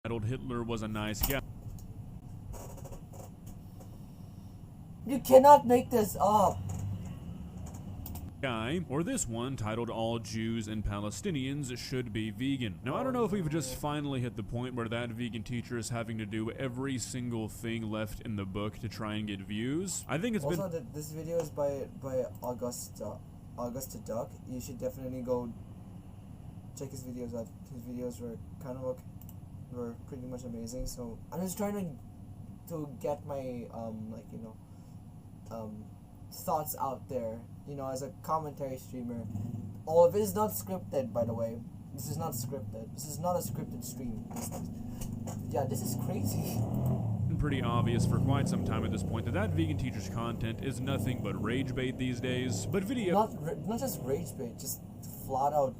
titled Hitler Was a Nice Guy. You cannot make this up. Or this one titled All Jews and Palestinians Should Be Vegan. Now, I don't know if we've just finally hit the point where that vegan teacher is having to do every single thing left in the book to try and get views. I think it's also, this video is by Augusta Duck. You should definitely go check his videos out. His videos were pretty much amazing. So I'm just trying to get my thoughts out there, as a commentary streamer. All of it is not scripted, by the way. This is not scripted. This is not a scripted stream. This is crazy. Pretty obvious for quite some time at this point that vegan teacher's content is nothing but rage bait these days. But not just rage bait, just flat out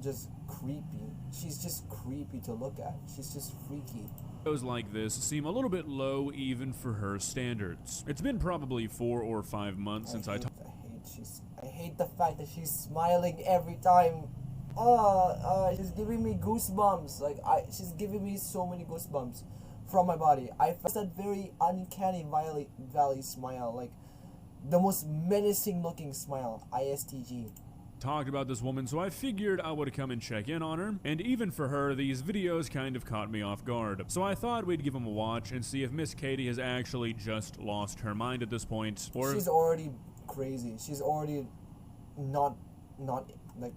just creepy. She's just creepy to look at. She's just freaky. Videos like this seem a little bit low even for her standards. It's been probably 4 or 5 months since I hate the fact that she's smiling every time. She's giving me goosebumps. She's giving me so many goosebumps from my body. I felt that very uncanny valley smile, like the most menacing looking smile. ISTG. Talked about this woman, so I figured I would come and check in on her, and even for her, these videos kind of caught me off guard. So I thought we'd give them a watch and see if Miss Katie has actually just lost her mind at this point, or she's already crazy. She's already not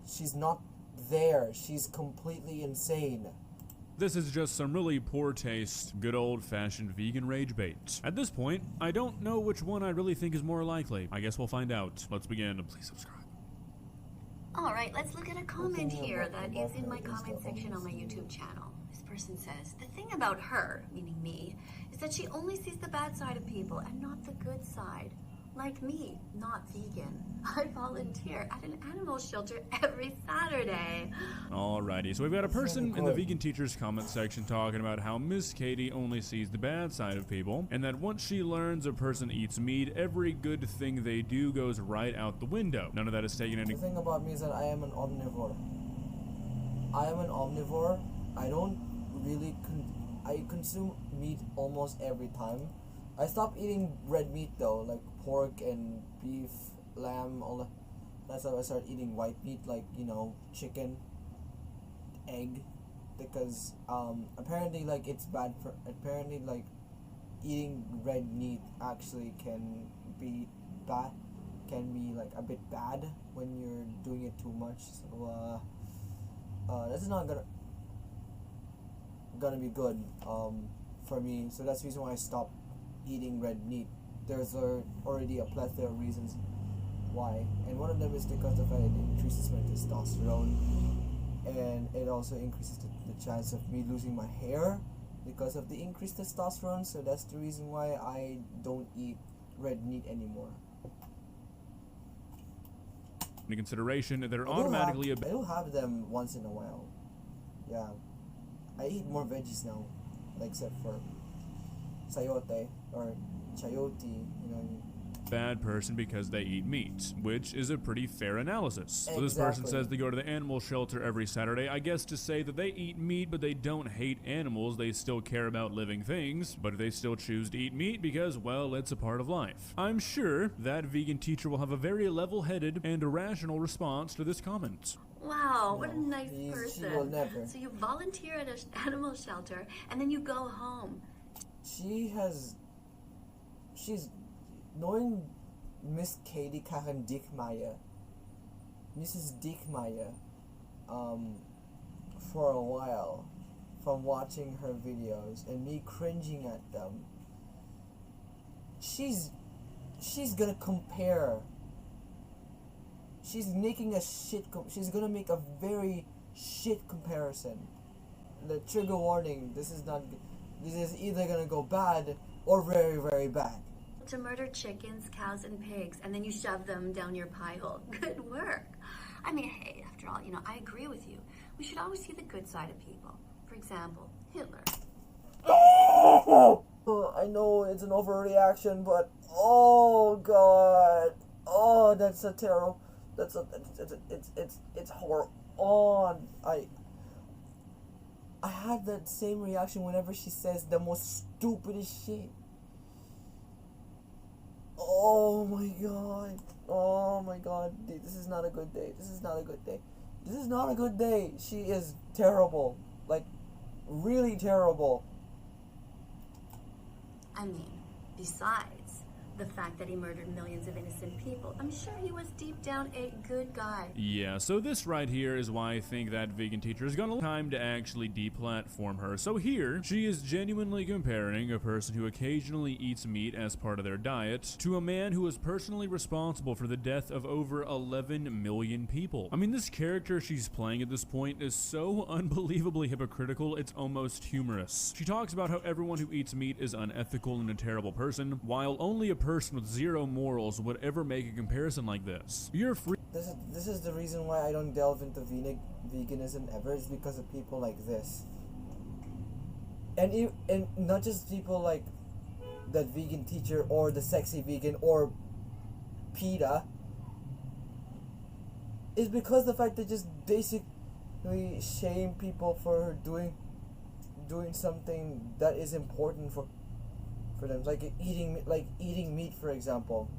she's not there. She's completely insane. This is just some really poor taste, good old-fashioned vegan rage bait. At this point, I don't know which one I really think is more likely. I guess we'll find out. Let's begin. Please subscribe. Alright, let's look at a comment here that is in my comment section on my YouTube channel. This person says, the thing about her, meaning me, is that she only sees the bad side of people and not the good side. Like me, not vegan. I volunteer at an animal shelter every Saturday. Alrighty, so we've got a person in the vegan teacher's comment section talking about how Miss Katie only sees the bad side of people, and that once she learns a person eats meat, every good thing they do goes right out the window. None of that is taken into... The thing about me is that I am an omnivore. I don't really... I consume meat almost every time. I stopped eating red meat though, like pork and beef, lamb, all that. That's how I started eating white meat, like, chicken, egg, because apparently it's bad for, eating red meat actually can be a bit bad when you're doing it too much. So this is not gonna be good for me. So that's the reason why I stopped eating red meat. There's already a plethora of reasons why, and one of them is because the fact it increases my testosterone, and it also increases the chance of me losing my hair because of the increased testosterone. So that's the reason why I don't eat red meat anymore. In consideration, they're I automatically do have them once in a while. Yeah, I eat more veggies now, except for sayote or chayote, bad person because they eat meat, which is a pretty fair analysis. Exactly. So this person says they go to the animal shelter every Saturday, I guess to say that they eat meat but they don't hate animals, they still care about living things, but they still choose to eat meat because, well, it's a part of life. I'm sure that vegan teacher will have a very level-headed and rational response to this comment. Wow, what a nice person. She will never. So you volunteer at an animal shelter and then you go home. She's knowing Miss Katie Karen Dickmeyer, Mrs. Dickmeyer, for a while, from watching her videos and me cringing at them. She's gonna compare. She's making she's gonna make a very shit comparison. The trigger warning. This is either gonna go bad or very, very bad. To murder chickens, cows, and pigs, and then you shove them down your pie hole. Good work. I mean, hey, after all, I agree with you. We should always see the good side of people. For example, Hitler. Oh, I know it's an overreaction, but oh god, oh, that's a terrible. It's horror. Oh, I had that same reaction whenever she says the most stupidest shit. Oh my god. Oh my god. This is not a good day. This is not a good day. This is not a good day. She is terrible. Like, really terrible. I mean, besides the fact that he murdered millions of innocent people, I'm sure he was deep down a good guy. Yeah, so this right here is why I think that vegan teacher is gonna time to actually deplatform her. So here, she is genuinely comparing a person who occasionally eats meat as part of their diet to a man who was personally responsible for the death of over 11 million people. I mean, this character she's playing at this point is so unbelievably hypocritical, it's almost humorous. She talks about how everyone who eats meat is unethical and a terrible person, while only a person with zero morals would ever make a comparison like this. You're free. This is the reason why I don't delve into veganism ever. It's because of people like this, and not just people like that vegan teacher or the sexy vegan or PETA. It's because the fact that just basically shame people for doing something that is important for them, like eating meat, for example.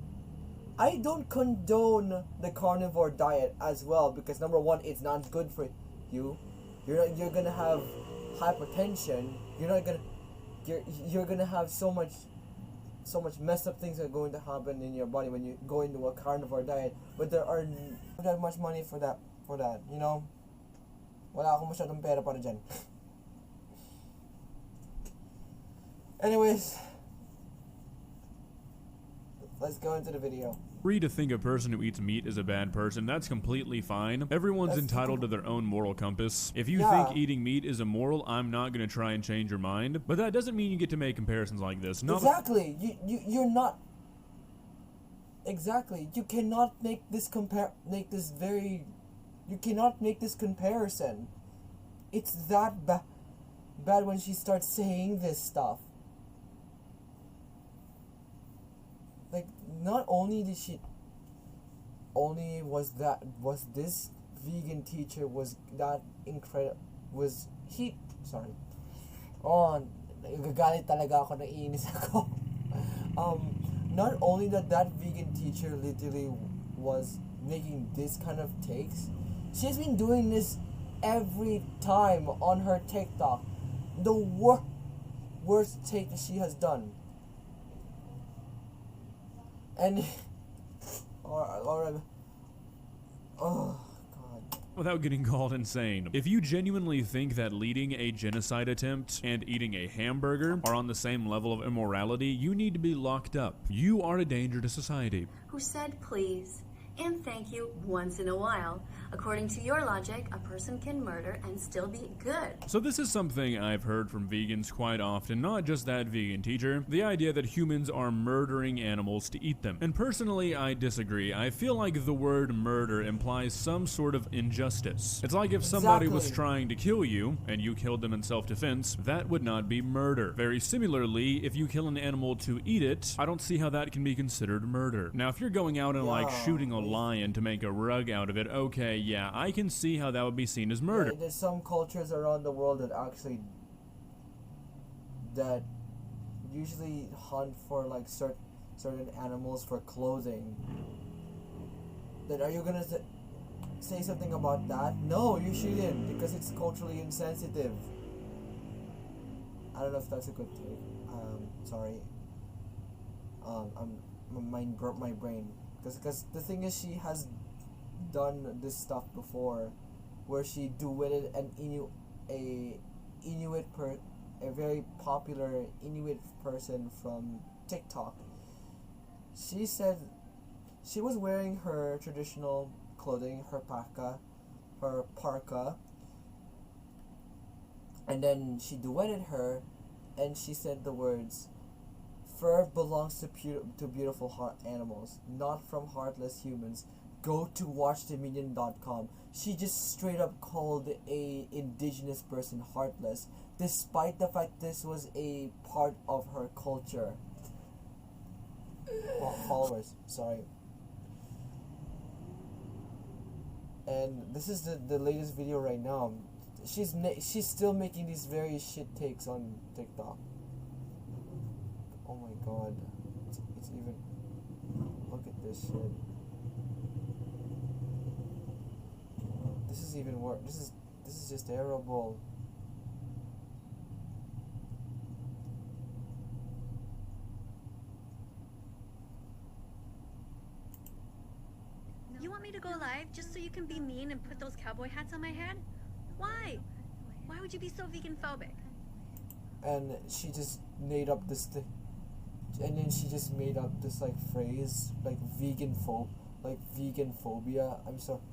I don't condone the carnivore diet as well, because number one, it's not good for you. You're gonna have hypertension. You're gonna have so much messed up things are going to happen in your body when you go into a carnivore diet. But there are not that much money for that, you know. Wala akong masyadong pera para dyan. Anyways, let's go into the video. Free to think a person who eats meat is a bad person. That's completely fine. Everyone's entitled to their own moral compass. If you think eating meat is immoral, I'm not going to try and change your mind. But that doesn't mean you get to make comparisons like this. Exactly. You're not. Exactly. You cannot make this You cannot make this comparison. It's that bad when she starts saying this stuff. Like, not only did she was this vegan teacher was that incredible, nagagalit talaga ako, naiinis ako. Not only that vegan teacher literally was making this kind of takes, she's been doing this every time on her TikTok. The worst take that she has done. And oh god. Without getting called insane. If you genuinely think that leading a genocide attempt and eating a hamburger are on the same level of immorality, you need to be locked up. You are a danger to society. Who said please and thank you once in a while. According to your logic, a person can murder and still be good. So this is something I've heard from vegans quite often, not just that vegan teacher, the idea that humans are murdering animals to eat them. And personally, I disagree. I feel like the word murder implies some sort of injustice. It's like if somebody was trying to kill you, and you killed them in self-defense, that would not be murder. Very similarly, if you kill an animal to eat it, I don't see how that can be considered murder. Now, if you're going out and like shooting a lion to make a rug out of it, okay, yeah, I can see how that would be seen as murder. Yeah, there's some cultures around the world that usually hunt for like certain animals for clothing. Then are you gonna say something about that? No, you shouldn't, because it's culturally insensitive. I don't know if that's a good take. Sorry. My brain. Because the thing is, she has done this stuff before, where she duetted a very popular Inuit person from TikTok. She said she was wearing her traditional clothing, her parka, and then she duetted her, and she said the words, "Fur belongs to beautiful animals, not from heartless humans. Go to watchdominion.com." She just straight up called a indigenous person heartless, despite the fact this was a part of her culture. Well, followers, sorry. And this is the latest video right now. she's still making these very shit takes on TikTok. Oh my god, it's even, look at this shit. This is even worse. This is just terrible. You want me to go live just so you can be mean and put those cowboy hats on my head? Why? Why would you be so vegan phobic? And she just made up this thing. And then she just made up this like phrase like vegan phobia. I'm sorry.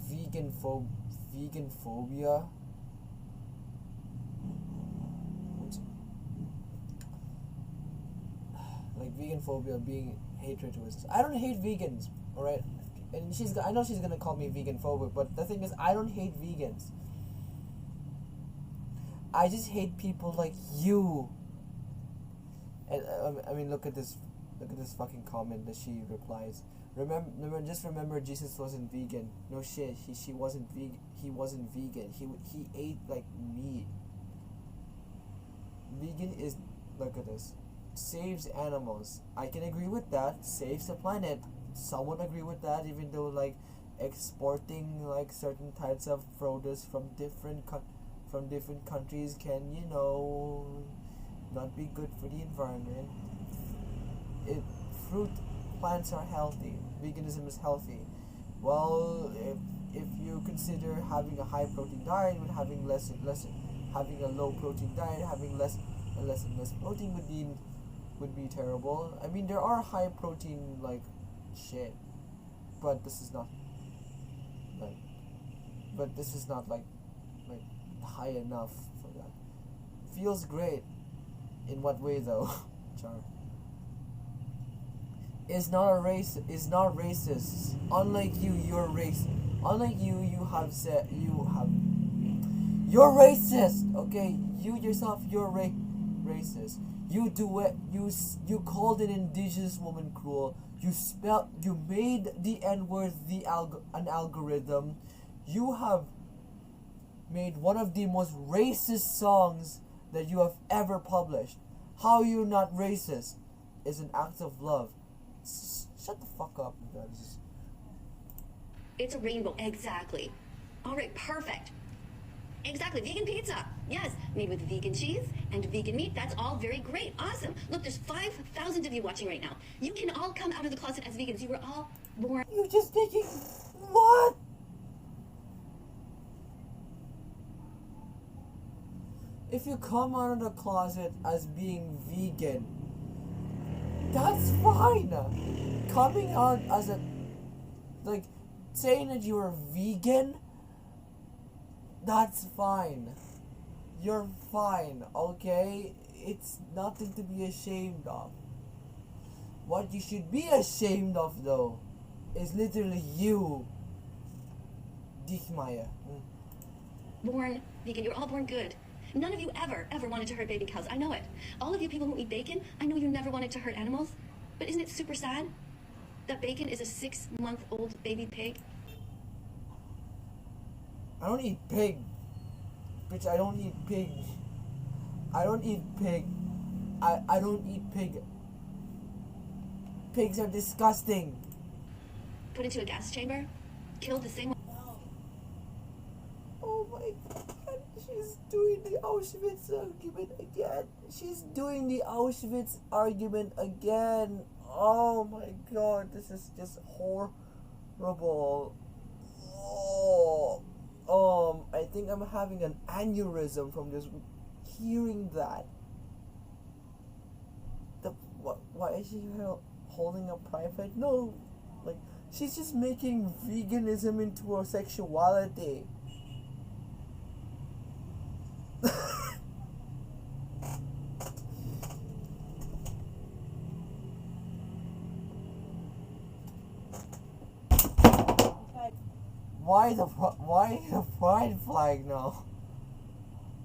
Vegan phobia. Like vegan phobia being hatred towards. I don't hate vegans, all right? And I know she's gonna call me vegan phobic, but the thing is, I don't hate vegans. I just hate people like you. And I mean, look at this fucking comment that she replies. Remember, Jesus wasn't vegan. No shit, he wasn't vegan. He wasn't vegan. He ate like meat. Vegan is, look at this, saves animals. I can agree with that. Saves the planet. Someone agree with that, even though like exporting like certain types of produce from different countries can, you know, not be good for the environment. Fruit plants are healthy. Veganism is healthy. Well, if you consider having a high protein diet with having less having a low protein diet, having less and less protein would be terrible. I mean, there are high protein like shit, but this is not like high enough for that. Feels great. In what way though? Char. Is not racist. Unlike you, you're racist. Unlike you have said you're racist. Okay, you yourself, you're racist. You do it. You called an indigenous woman cruel. You made the N-word an algorithm. You have made one of the most racist songs that you have ever published. How are you not racist? Is an act of love. Shut the fuck up, guys. It's a rainbow, exactly. All right, perfect. Exactly, vegan pizza. Yes, made with vegan cheese and vegan meat. That's all very great. Awesome. Look, there's 5,000 of you watching right now. You can all come out of the closet as vegans. You were all born. You're just thinking, what? If you come out of the closet as being vegan, that's fine. Coming out as like, saying that you're vegan, that's fine. You're fine, okay? It's nothing to be ashamed of. What you should be ashamed of, though, is literally you, Dichmaya. Born vegan. You're all born good. None of you ever wanted to hurt baby cows. I know it. All of you people who eat bacon, I know you never wanted to hurt animals. But isn't it super sad that bacon is a 6-month-old baby pig? I don't eat pig. Bitch, I don't eat pig. I don't eat pig. I don't eat pig. Pigs are disgusting. Put into a gas chamber, killed the same way. Oh my god. She's doing the Auschwitz argument again. She's doing the Auschwitz argument again. Oh my god. This is just horrible. I think I'm having an aneurysm from just hearing that. Why is she holding a private? No, like, she's just making veganism into a sexuality. Why the pride flag now?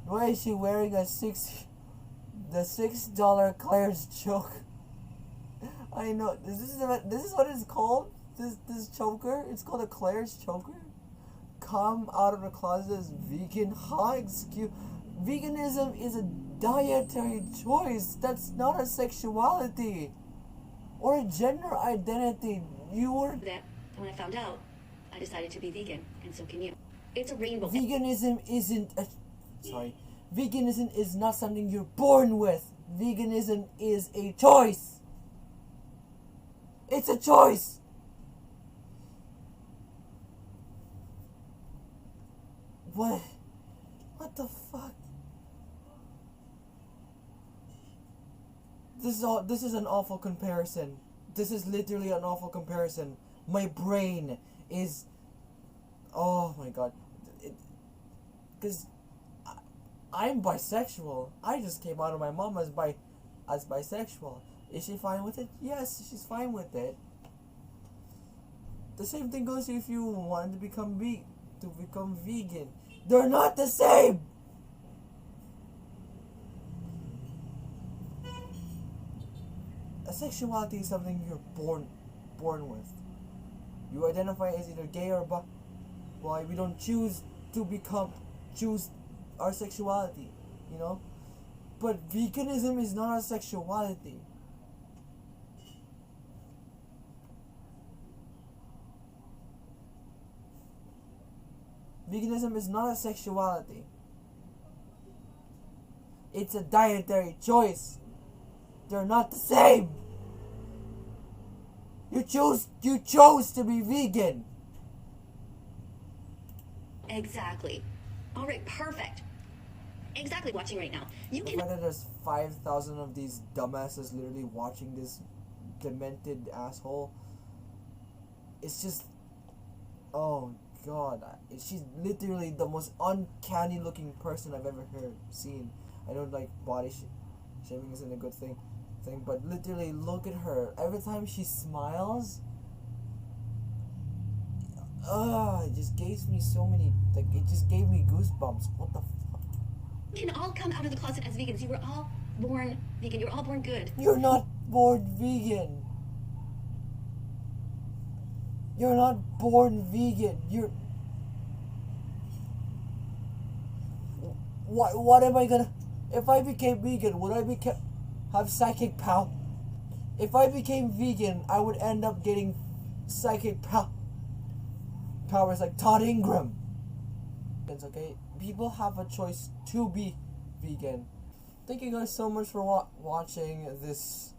Why is she wearing the $6 Claire's choke? I know this is what it's called. This choker. It's called a Claire's choker. come out of the closet as vegan? Huh? Excuse. Veganism is a dietary choice. That's not a sexuality or a gender identity. You were. That when I found out, I decided to be vegan, and so can you. It's a rainbow. Veganism isn't a. Sorry. Veganism is not something you're born with. Veganism is a choice. It's a choice. What? What the fuck? This is an awful comparison. This is literally an awful comparison. My brain is. Oh my god. Because I'm bisexual. I just came out of my mom as bisexual. Is she fine with it? Yes, she's fine with it. The same thing goes if you want to become vegan. They're not the same. A sexuality is something you're born with. You identify as either gay or bi. Why we don't choose our sexuality, you know? But veganism is not a sexuality. Veganism is not a sexuality. It's a dietary choice. They're not the same. You chose to be vegan. Exactly. All right, perfect. Exactly, watching right now. You The can. fact that there's 5,000 of these dumbasses literally watching this demented asshole. It's just. Oh god. She's literally the most uncanny looking person I've ever seen. I don't like body shaming isn't a good thing, but literally look at her. Every time she smiles, it just gives me so many, it just gave me goosebumps. What the fuck? You can all come out of the closet as vegans. You were all born vegan. You were all born good. You're not born vegan. You're not born vegan. What am I gonna... If I became vegan, would I have psychic power? If I became vegan, I would end up getting psychic powers like Todd Ingram. It's okay. People have a choice to be vegan. Thank you guys so much for watching this